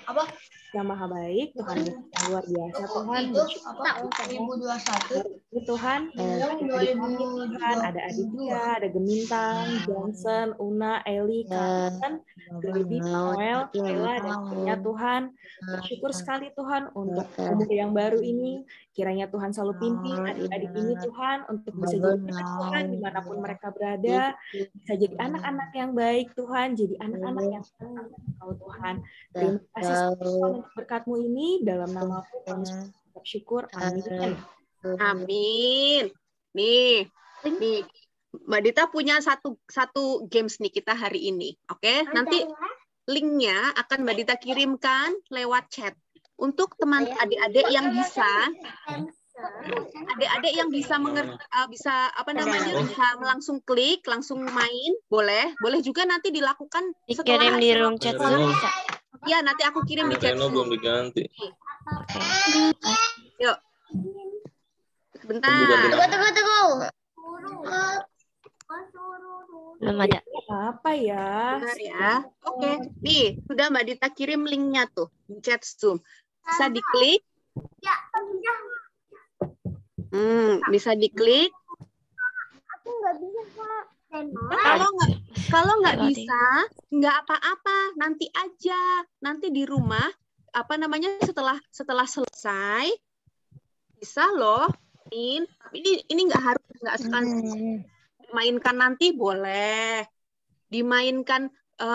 Apa? yang maha baik, Tuhan yang luar biasa, Tuhan. Itu apa? 2021. Ini Tuhan, Tuhan, ada Aditya, ada Gemintang, Johnson, Una, Eli, Karen, Baby, Noel, Kayla, dan Tia, Tuhan. Bersyukur sekali Tuhan untuk umur yang baru ini. Kiranya Tuhan selalu pimpin adik-adik ini Tuhan untuk bisa jadi anak Tuhan dimanapun mereka berada, bisa jadi anak-anak yang baik Tuhan, jadi anak-anak yang senang Engkau Tuhan. Terima kasih Tuhan untuk berkat-Mu ini, dalam nama-Mu kami bersyukur. Amin. Amin. Nih, Mbak Dita punya satu games nih kita hari ini. Oke, nanti linknya akan Mbak Dita kirimkan lewat chat untuk teman adik-adik yang bisa. Adik-adik yang bisa bisa langsung klik, langsung main, boleh juga nanti dilakukan dikirim di room chat Zoom bisa. Ya, nanti aku kirim di chat Zoom. Belum diganti. Yuk. Sebentar. Tunggu. Belum ada. Apa ya? Bentar ya. Oke. Nih, sudah Mbak Dita kirim linknya tuh di chat Zoom. Bisa diklik. Bisa diklik. Aku nggak bisa, Kak. Kalau nggak bisa, nggak apa-apa. Nanti aja. Nanti di rumah, setelah selesai, bisa loh. Ini nggak sekali. Dimainkan nanti boleh. Dimainkan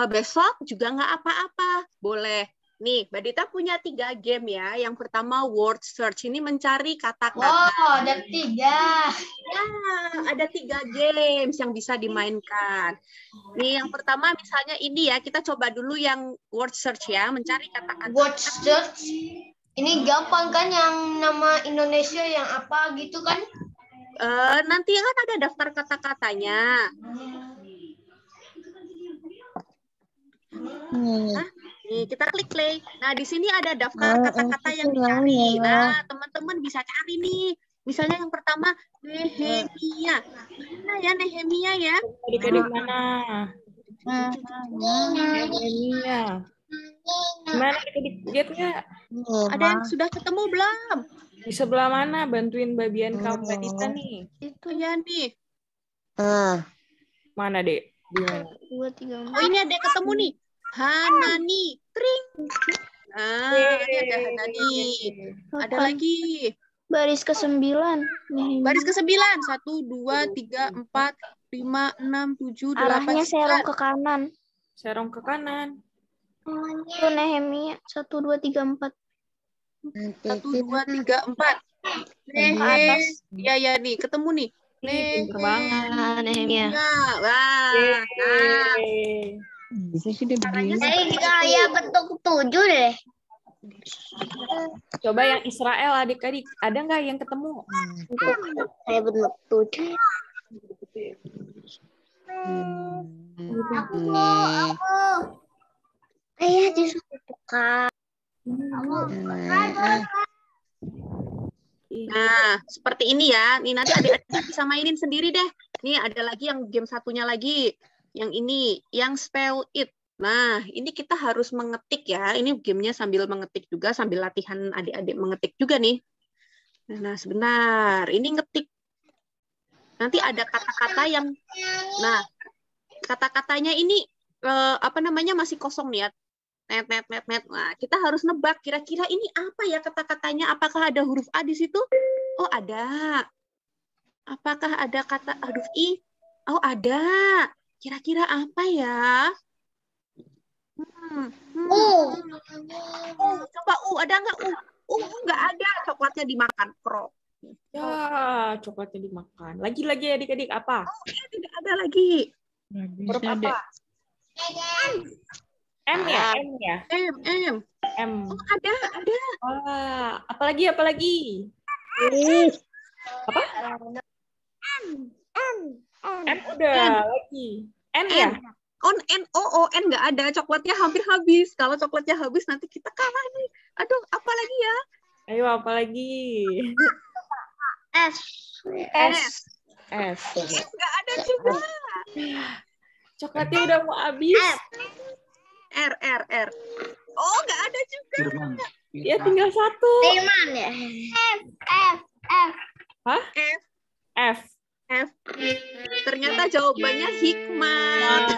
besok juga nggak apa-apa. Boleh. Nih, Mbak Dita punya 3 game ya. Yang pertama word search. Ini mencari kata-kata. Oh, ada 3. Ya, ada 3 games yang bisa dimainkan. Nih, yang pertama misalnya ini ya. Kita coba dulu yang word search ya. Mencari kata-kata. Word search. Ini gampang kan yang nama Indonesia yang apa gitu kan? Nanti kan ada daftar kata-katanya. Nih, kita klik play. Nah, di sini ada daftar kata-kata yang dicari. Nah, teman-teman bisa cari nih. Misalnya yang pertama, Nehemia. Mana ya Nehemia ya? Adik-adik mana? Nehemia. Gimana adik-adik? Lihat nggak? Ada yang sudah ketemu belum? Di sebelah mana? Bantuin bagian kamu, Mbak Dita nih. Itu ya nih. Mana, Dek? Di mana? 2, 3, 4. Oh, ini ada ketemu nih. Hanani. Tring. Ini ada Hanani. Ada lagi. Baris ke-9. Baris ke-9. 1, 2, 3, 4, 5, 6, 7, 8, 9. Arahnya serong ke kanan. Serong ke kanan. Itu Nehemia. 1, 2, 3, 4. 1, 2, 3, 4. Ya nih, ketemu nih. Pinter banget. Nehemia. Wah. Bisa sih dia begini. Kayak bentuk 7 deh. Coba yang Israel adik-adik. Ada nggak yang ketemu? Kayak bentuk 7. Aku. Ayah disuruh buka. Nah, seperti ini ya. Nih nanti adik-adik bisa mainin sendiri deh. Nih ada lagi yang game satunya lagi. Yang ini, yang spell it. Nah, ini kita harus mengetik ya. Ini gamenya sambil mengetik juga, sambil latihan adik-adik mengetik juga nih. Nah, sebentar. Ini ngetik. Nanti ada kata-kata yang, nah, kata-katanya ini masih kosong nih ya. Net. Nah, kita harus nebak kira-kira ini apa ya kata-katanya? Apakah ada huruf A di situ? Oh, ada. Apakah ada kata huruf I? Oh, ada. Kira-kira apa ya? Coba ada nggak nggak ada. Coklatnya dimakan, Pro. Ya, coklatnya dimakan. Lagi adik-adik apa? Oh, tidak ada lagi. Huruf apa? M ya? M. Oh, ada. Wah, apalagi? Apa? M udah lagi. N ya? N nggak ada. Coklatnya hampir habis. Kalau coklatnya habis nanti kita kalah nih. Aduh, apa lagi ya? Ayo, apa lagi? S. Nggak ada juga. Coklatnya udah mau habis. R. Oh, nggak ada juga. Firman. Ya tinggal satu. Firman ya. F. Hah? F. F. F. Ternyata jawabannya hikmat.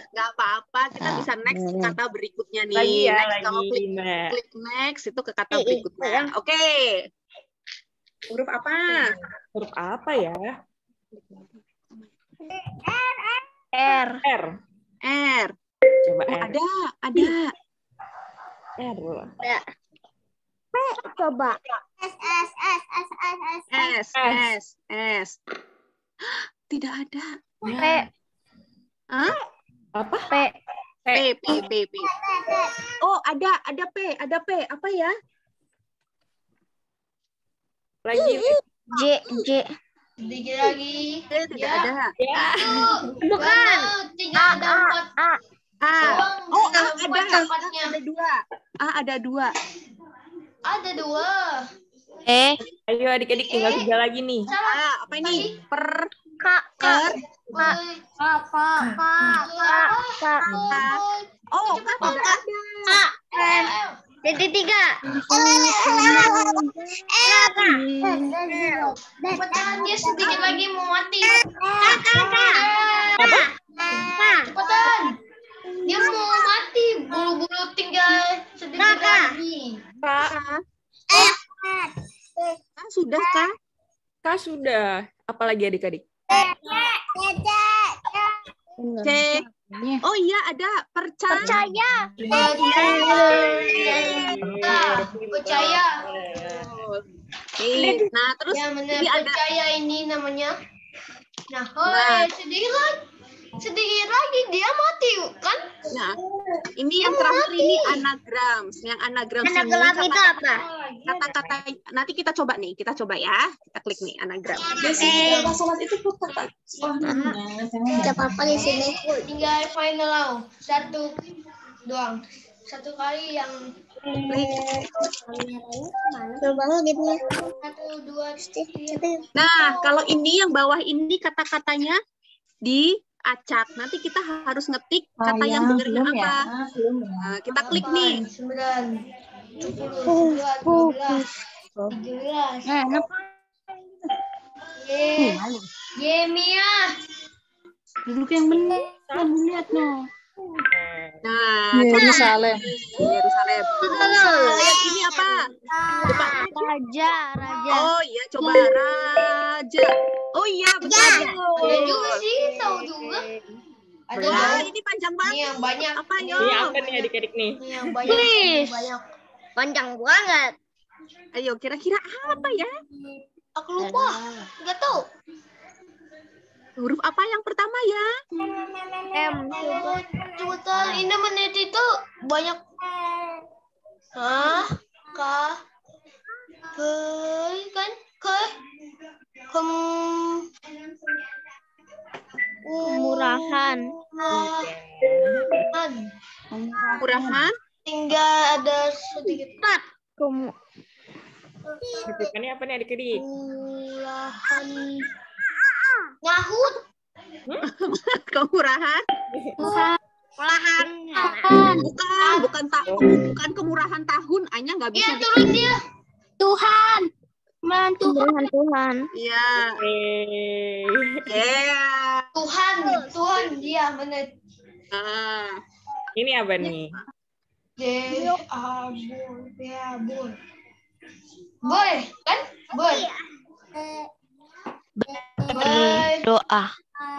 Nggak apa-apa, kita bisa next ke kata berikutnya nih. Lagi ya, Next, kalau lagi, Mbak. klik next itu ke kata berikutnya. Oke. Huruf apa? Huruf apa ya? R. R. R. Coba Oh, R. ada. R. Coba. S. Tidak ada. P. Hah? Apa? P. P. Oh, ada P. Apa ya? Lagi. J. Sedikit lagi. Tidak ada. Ya. Bukan. Tinggal ada 4. A. Oh, A ada. Tempatnya. Ada dua. Ada 2. Ayo adik-adik tinggal 3 lagi nih. A. Apa ini? Per. Oh, tidak ada. Titik 3. Cepetan, dia sedikit lagi mau mati. Apa? Cepetan. Dia mau mati. Bulu-bulu tinggal sedikit lagi. Sudah kah? Kak sudah. Apalagi adik-adik? C. Oh iya, ada percaya. Percaya. Nah, terus Ya benar, ini ada percaya ini namanya. Nah, sedikit lagi dia mati kan? Nah, ini yang terakhir ini anagram. Yang anagram sini itu apa? kata-kata. Nanti kita coba ya. Kita klik nih anagram. Siapa apa di sini? Tinggal final satu doang. Satu kali yang Coba gitu ya. 1, 2, 3. Nah, kalau ini yang bawah ini kata-katanya diacak. Nanti kita harus ngetik kata yang benernya apa. Nah, kita klik nih. 9, 10, 11, 12, 13. Mia. Duduk yang benar. Lihat no. Nah, Yerusalem. Yerusalem. Yang ini apa? Raja. Oh iya, coba raja. Oh iya, betul. Ada juga sih, tahu juga. Ada Wah, juga. ini panjang banget. Ini yang banyak. Apa yo? Ini apa nih adik-adik nih? Ini yang banyak. Wih. Banyak. Panjang banget. Ayo, kira-kira apa ya? Aku lupa. Nggak tahu. Huruf apa yang pertama ya? M. Cepetan, ini menit itu banyak. Kemurahan. Murahan. Tinggal ada sedikit. Sebutannya apa nih adik-adik? Kemurahan. Nyahut. Kemurahan. Kemurahan. Bukan kemurahan tahun. Anya nggak bisa. Iya, turun dia. Tuhan. Kemurahan Tuhan. Iya. Yeah. Tuhan dia menit. Ini apa nih? Boy. Boy, kan? Boy. Doa.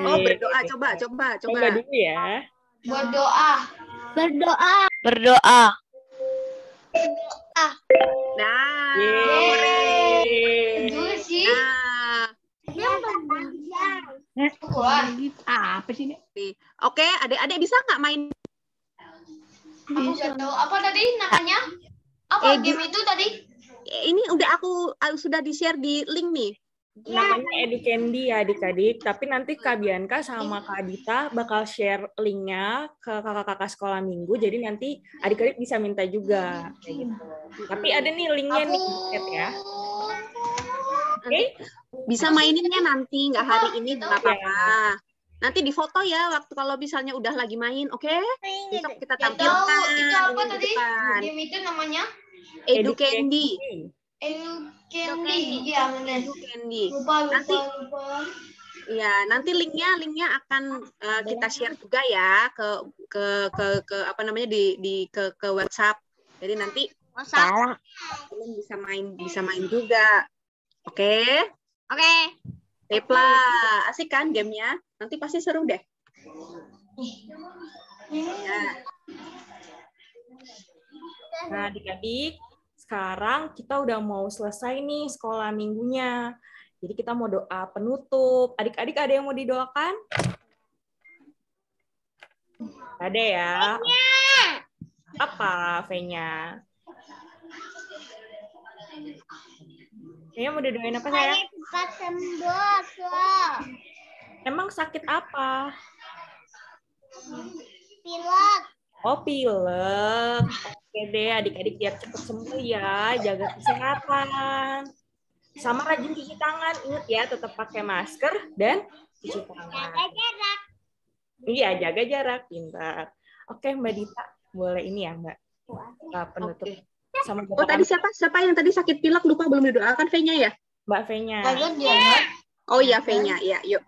Oh, berdoa. Coba. Coba dulu ya. Berdoa. Berdoa. Nah. Juga sih. Nah. Wah. Apa sih ini? Oke, adik-adik bisa nggak main? Aku nggak tahu apa tadi namanya. Apa game itu tadi? Ini udah aku sudah di-share di link nih. Namanya Educandy ya adik-adik, tapi nanti Kak Bianca sama Kak Adita bakal share linknya ke kakak-kakak sekolah minggu, jadi nanti adik-adik bisa minta juga kayak gitu. Tapi ada nih linknya nih chat ya. Oke? Bisa maininnya nanti, nggak hari ini nggak apa-apa. Nanti difoto ya waktu kalau misalnya udah lagi main, oke? Besok kita Tahu tampilkan itu apa di tadi? depan. Game itu namanya Edu Candy. Elu Candy. Iya, benar. Edu Candy. Lupa. Ya, nanti linknya akan kita share juga ya ke apa namanya ke WhatsApp. Jadi nanti kalian bisa main juga. Oke? Oke. Tepla, asik kan gamenya? Nanti pasti seru deh. Ya. Nah, adik-adik, sekarang kita udah mau selesai nih sekolah minggunya. Jadi kita mau doa penutup. Adik-adik ada yang mau didoakan? Ada ya? Apa, Fenya? Fenya mau didoain apa, sayang? Cepat sembuh, Emang sakit apa? pilek. Oh, pilek. Oke deh, adik-adik biar cepat sembuh ya. Jaga kesehatan. Sama rajin cuci tangan. Ingat ya, tetap pakai masker dan cuci tangan. Jaga jarak. Iya, jaga jarak. Pintar. Oke, Mbak Dita. Boleh ini ya, Mbak? Penutup. Oke. Sama Oh, tadi siapa yang tadi sakit pilek lupa belum didoakan, Fenya ya? Mbak Fenya. Oh iya, Fenya. Ya, yuk.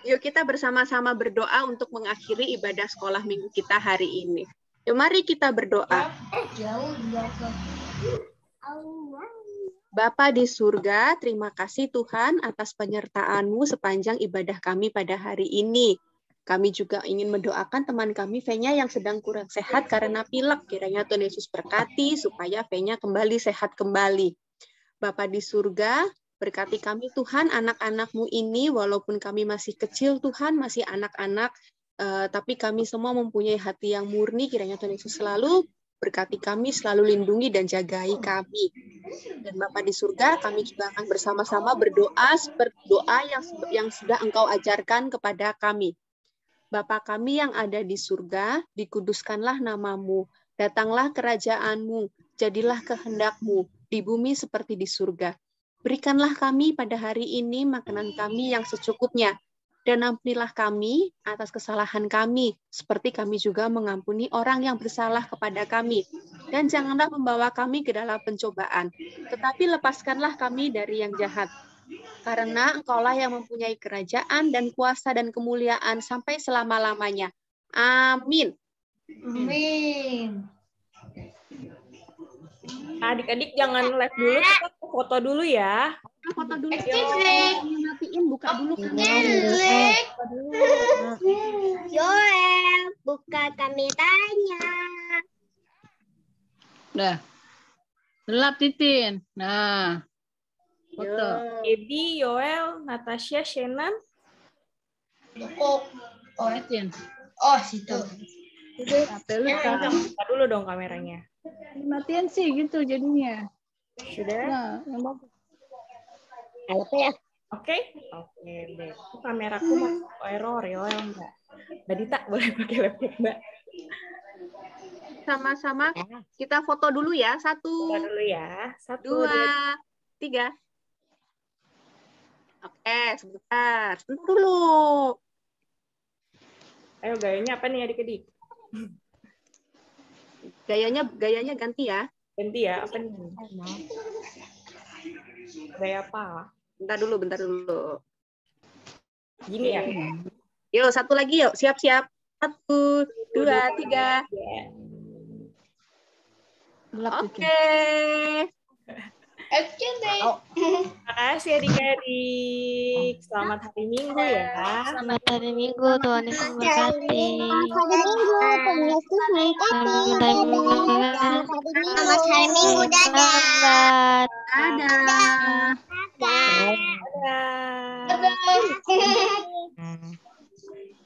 Yuk kita bersama-sama berdoa untuk mengakhiri ibadah sekolah minggu kita hari ini. Yuk mari kita berdoa. Bapa di surga, terima kasih Tuhan atas penyertaan-Mu sepanjang ibadah kami pada hari ini. Kami juga ingin mendoakan teman kami Fenya yang sedang kurang sehat karena pilek. Kiranya Tuhan Yesus berkati supaya Fenya kembali sehat kembali. Bapa di surga, berkati kami Tuhan, anak-anak-Mu ini, walaupun kami masih kecil Tuhan, masih anak-anak, tapi kami semua mempunyai hati yang murni, kiranya Tuhan Yesus selalu berkati kami, selalu lindungi dan jagai kami. Dan Bapa di surga, kami juga akan bersama-sama berdoa seperti doa yang sudah Engkau ajarkan kepada kami. Bapa kami yang ada di surga, dikuduskanlah nama-Mu, datanglah kerajaan-Mu, jadilah kehendak-Mu, di bumi seperti di surga. Berikanlah kami pada hari ini makanan kami yang secukupnya, dan ampunilah kami atas kesalahan kami, seperti kami juga mengampuni orang yang bersalah kepada kami. Dan janganlah membawa kami ke dalam pencobaan, tetapi lepaskanlah kami dari yang jahat. Karena Engkaulah yang mempunyai kerajaan dan kuasa dan kemuliaan sampai selama-lamanya. Amin. Amin. Adik-adik jangan live dulu, kita foto dulu ya. Foto dulu. Matiin, buka dulu. Joel, buka kameranya. Udah. Gelap, Titin. Nah. Foto. Ebi, Yoel, Natasha, Shannon. Titin. Oh, situ. Buka dulu dong kameranya. Matiin sih gitu jadinya. Sudah? Nah, yang bagus. Oke deh. Kameraku masuk error, Yoel, Mbak. Mbak Dita, boleh pakai laptop, Mbak? Sama-sama kita foto dulu ya. Satu. Foto dulu ya. 1, 2, 3. Oke, sebentar dulu. Ayo, gayanya apa nih adik-adik? Gayanya ganti ya. Ganti ya, apa nih? Gaya apa? Bentar dulu. Gini ya? Yuk, satu lagi yuk. Siap-siap. 1, 2, 3. Oke. Terima kasih adik-adik. Selamat hari Minggu ya. Selamat hari Minggu, Tuhan Yesus memberkati. Selamat hari Minggu, dadah.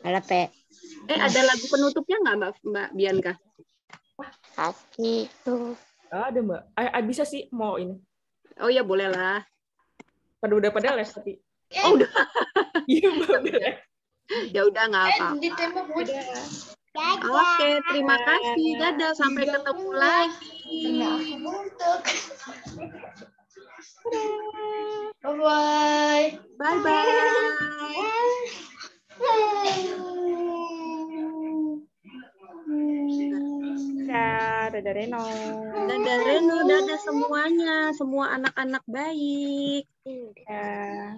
Ada Pe. Ada lagu penutupnya nggak Mbak Bianca? Kaki tuh. Ada Mbak. Bisa sih mau ini. Oh ya boleh lah. Udah pada les tapi. Oh udah. Iya Mbak udah. Ya udah nggak apa-apa. Oke, terima kasih. Dadah, sampai ketemu lagi. Bye bye. Bye bye. Dadah Reno. Dadah Reno, dadah semuanya, semua anak-anak baik. Ya.